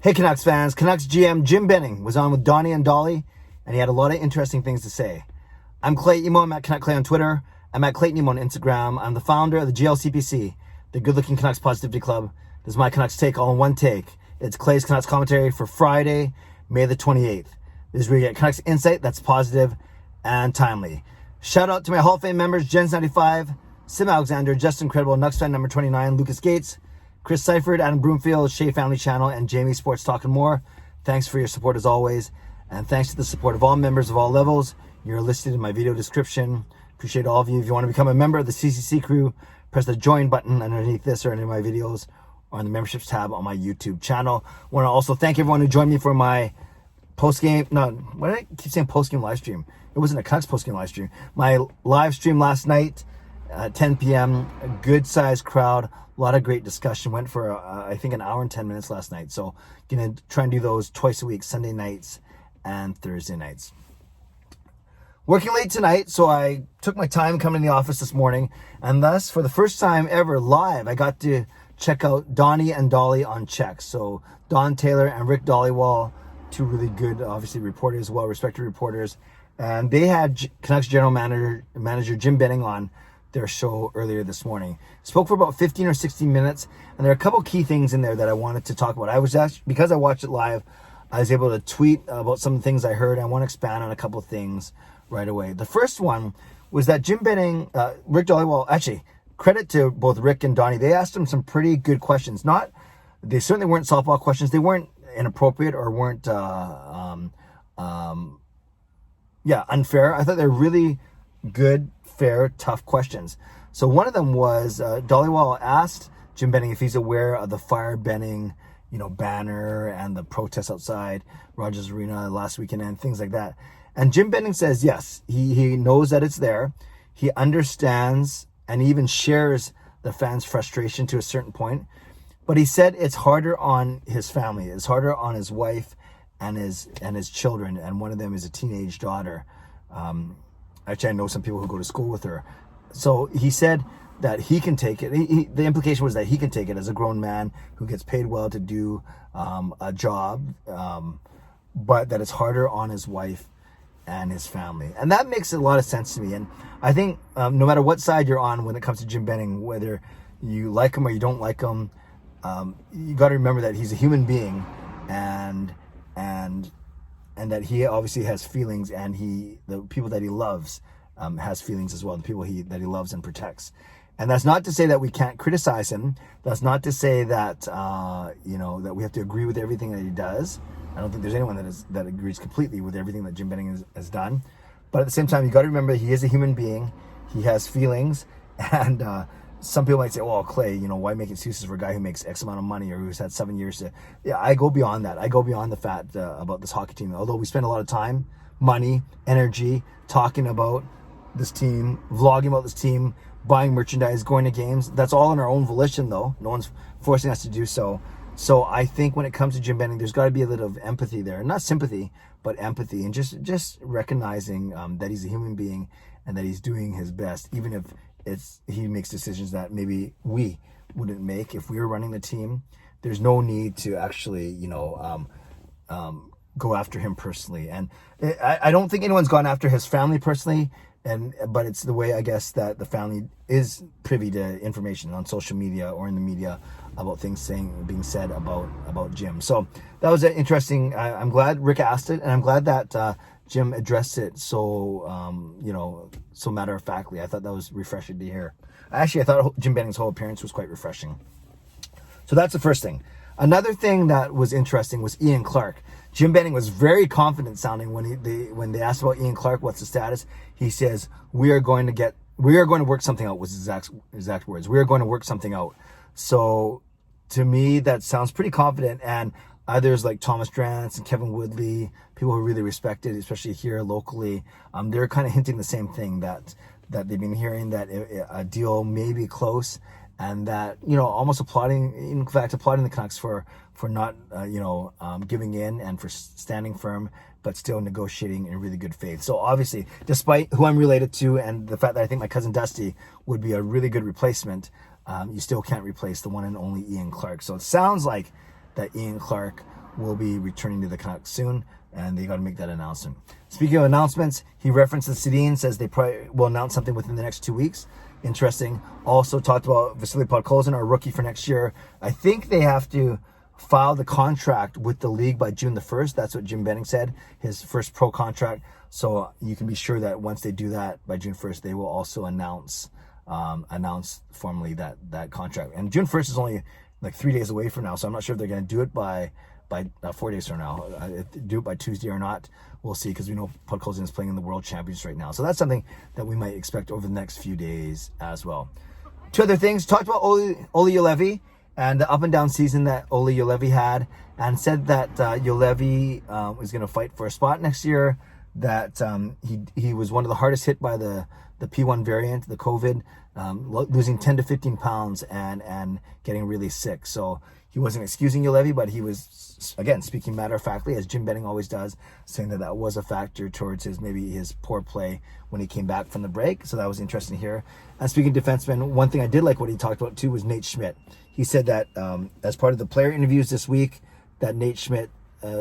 Hey Canucks fans, Canucks GM Jim Benning was on with Donnie and Dhali, and he had a lot of interesting things to say. I'm Clay Emo, I'm at Canuck Clay on Twitter, I'm at Clayton Emo on Instagram, I'm the founder of the GLCPC, the Good Looking Canucks Positivity Club. This is my Canucks take all in one take. It's Clay's Canucks commentary for Friday, May the 28th. This is where you get Canucks insight that's positive and timely. Shout out to my Hall of Fame members, Jens95, Simalexander, Just Incredible, nucksfan number 29, Lucas Gates, Chris Seifried, Adam Broomfield, Shea Family Channel, and Jamie Sports Talk and more. Thanks for your support as always. And thanks to the support of all members of all levels. You're listed in my video description. Appreciate all of you. If you want to become a member of the CCC Crew, press the join button underneath this or any of my videos or on the memberships tab on my YouTube channel. I want to also thank everyone who joined me for my post-game, why did I keep saying post-game live stream? It wasn't a Canucks post-game live stream. My live stream last night at 10 p.m., a good-sized crowd, a lot of great discussion. Went for, I think, an hour and 10 minutes last night. So going to try and do those twice a week, Sunday nights and Thursday nights. Working late tonight, so I took my time coming to the office this morning, and thus, for the first time ever live, I got to check out Donnie and Dhali on checks. So Don Taylor and Rick Dhaliwal, two really good, obviously, reporters, well-respected reporters, and they had Canucks general manager Jim Benning on their show earlier this morning. Spoke for about 15 or 16 minutes, and there are a couple key things in there that I wanted to talk about. I was actually, because I watched it live, I was able to tweet about some of the things I heard. I want to expand on a couple of things right away. The first one was that Jim Benning, Rick Dhaliwal, actually, credit to both Rick and Donnie, they asked him some pretty good questions. They certainly weren't softball questions. They weren't inappropriate or weren't, unfair. I thought they were really good, fair, tough questions. So one of them was Dhaliwal asked Jim Benning if he's aware of the Fire Benning, banner and the protests outside Rogers Arena last weekend and things like that. And Jim Benning says yes, he knows that it's there. He understands and even shares the fans' frustration to a certain point. But he said it's harder on his family. It's harder on his wife and his children. And one of them is a teenage daughter. Actually, I know some people who go to school with her. So he said that he can take it. The implication was that he can take it as a grown man who gets paid well to do a job, but that it's harder on his wife and his family. And that makes a lot of sense to me. And I think no matter what side you're on when it comes to Jim Benning, whether you like him or you don't like him, you got to remember that he's a human being and that he obviously has feelings, and the people that he loves has feelings as well, the people that he loves and protects. And that's not to say that we can't criticize him. That's not to say that that we have to agree with everything that he does. I don't think there's anyone that agrees completely with everything that Jim Benning has done. But at the same time, you got to remember he is a human being. He has feelings, and some people might say, "Well, Clay, why make excuses for a guy who makes X amount of money or who's had 7 years to?" Yeah, I go beyond that. I go beyond the fact about this hockey team. Although we spend a lot of time, money, energy talking about this team, vlogging about this team, buying merchandise, going to games. That's all on our own volition, though. No one's forcing us to do so. So I think when it comes to Jim Benning, there's got to be a little of empathy there. Not sympathy, but empathy. And just recognizing that he's a human being and that he's doing his best, even if he makes decisions that maybe we wouldn't make if we were running the team. There's no need to actually, go after him personally. And I don't think anyone's gone after his family personally. But it's the way, I guess, that the family is privy to information on social media or in the media about things being said about Jim. So that was interesting. I'm glad Rick asked it, and I'm glad that Jim addressed it so so matter-of-factly. I thought that was refreshing to hear. Actually, I thought Jim Benning's whole appearance was quite refreshing. So that's the first thing. Another thing that was interesting was Ian Clark. Jim Benning was very confident sounding when they asked about Ian Clark, what's the status? He says, we are going to work something out, was his exact words. We are going to work something out. So to me, that sounds pretty confident. And others like Thomas Drance and Kevin Woodley, people who are really respected, especially here locally, they're kind of hinting the same thing, that they've been hearing that a deal may be close, and that, almost applauding the Canucks for not, giving in and for standing firm, but still negotiating in really good faith. So obviously, despite who I'm related to and the fact that I think my cousin Dusty would be a really good replacement, you still can't replace the one and only Ian Clark. So it sounds like that Ian Clark will be returning to the Canucks soon, and they got to make that announcement. Speaking of announcements, he referenced the Sedins, says they probably will announce something within the next 2 weeks. Interesting. Also talked about Vasily Podkolzin, our rookie for next year. I think they have to file the contract with the league by June the 1st. That's what Jim Benning said, his first pro contract. So you can be sure that once they do that by June 1st, they will also announce formally that contract. And June 1st is only like 3 days away from now, so I'm not sure if they're going to do it by 4 days from now. If they do it by Tuesday or not, we'll see, because we know Podkolzin is playing in the World Championships right now. So that's something that we might expect over the next few days as well. Two other things. Talked about Ole Juolevi and the up and down season that Ole Juolevi had, and said that Juolevi was going to fight for a spot next year, that he was one of the hardest hit by the P1 variant, the COVID, losing 10 to 15 pounds and getting really sick. So he wasn't excusing Juolevi, but he was, again, speaking matter-of-factly, as Jim Benning always does, saying that was a factor towards his poor play when he came back from the break. So that was interesting to hear. And speaking of defensemen, one thing I did like what he talked about too was Nate Schmidt. He said that as part of the player interviews this week, that Nate Schmidt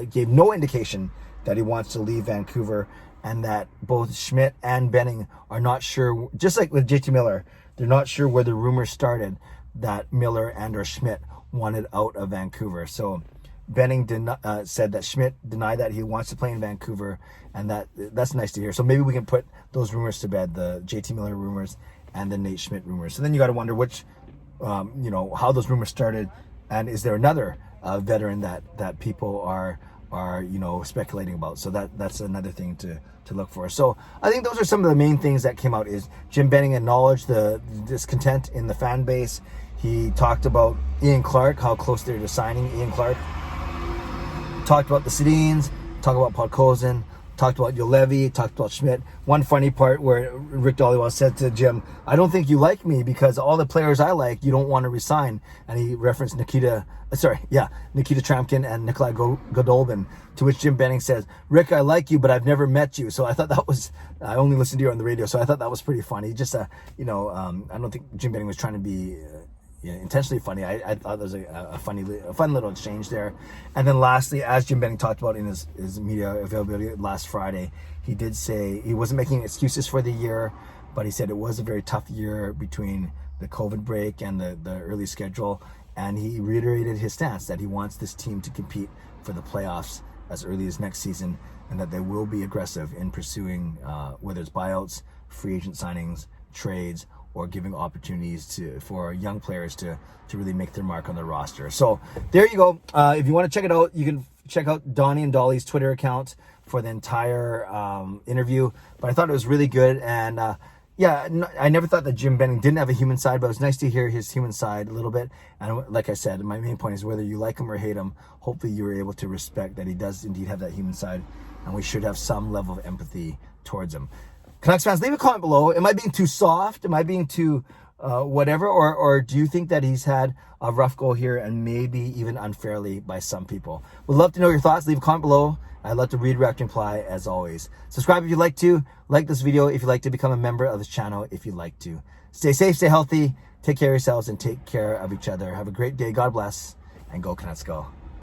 gave no indication that he wants to leave Vancouver, and that both Schmidt and Benning are not sure, just like with JT Miller, they're not sure where the rumors started that Miller and or Schmidt wanted out of Vancouver. So Benning said that Schmidt denied that he wants to play in Vancouver, and that's nice to hear. So maybe we can put those rumors to bed, the JT Miller rumors and the Nate Schmidt rumors. So then you got to wonder which, how those rumors started, and is there another veteran that people are speculating about. So that's another thing to look for. So I think those are some of the main things that came out. Is Jim Benning acknowledged the discontent in the fan base. He talked about Ian Clark, how close they're to signing Ian Clark. Talked about the Sedins, talked about Podkolzin, talked about Juolevi, talked about Schmidt. One funny part where Rick Dhaliwal said to Jim, "I don't think you like me because all the players I like, you don't want to resign." And he referenced Nikita Tramkin and Nikolai Godolbin, to which Jim Benning says, "Rick, I like you, but I've never met you." So I thought I only listened to you on the radio, so I thought that was pretty funny. Just, I don't think Jim Benning was trying to be intentionally funny. I thought there was a fun little exchange there. And then lastly, as Jim Benning talked about in his media availability last Friday, he did say he wasn't making excuses for the year, but he said it was a very tough year between the COVID break and the early schedule. And he reiterated his stance that he wants this team to compete for the playoffs as early as next season, and that they will be aggressive in pursuing whether it's buyouts, free agent signings, trades, or giving opportunities for young players to really make their mark on the roster. So there you go. If you want to check it out, you can check out Donnie and Dolly's Twitter account for the entire interview. But I thought it was really good. And I never thought that Jim Benning didn't have a human side, but it was nice to hear his human side a little bit. And like I said, my main point is whether you like him or hate him, hopefully you were able to respect that he does indeed have that human side. And we should have some level of empathy towards him. Canucks fans, leave a comment below. Am I being too soft? Am I being too whatever? Or do you think that he's had a rough go here and maybe even unfairly by some people? Would love to know your thoughts. Leave a comment below. I'd love to read, react, and reply as always. Subscribe if you'd like to. Like this video if you'd like to. Become a member of this channel if you'd like to. Stay safe, stay healthy. Take care of yourselves and take care of each other. Have a great day. God bless. And go Canucks go.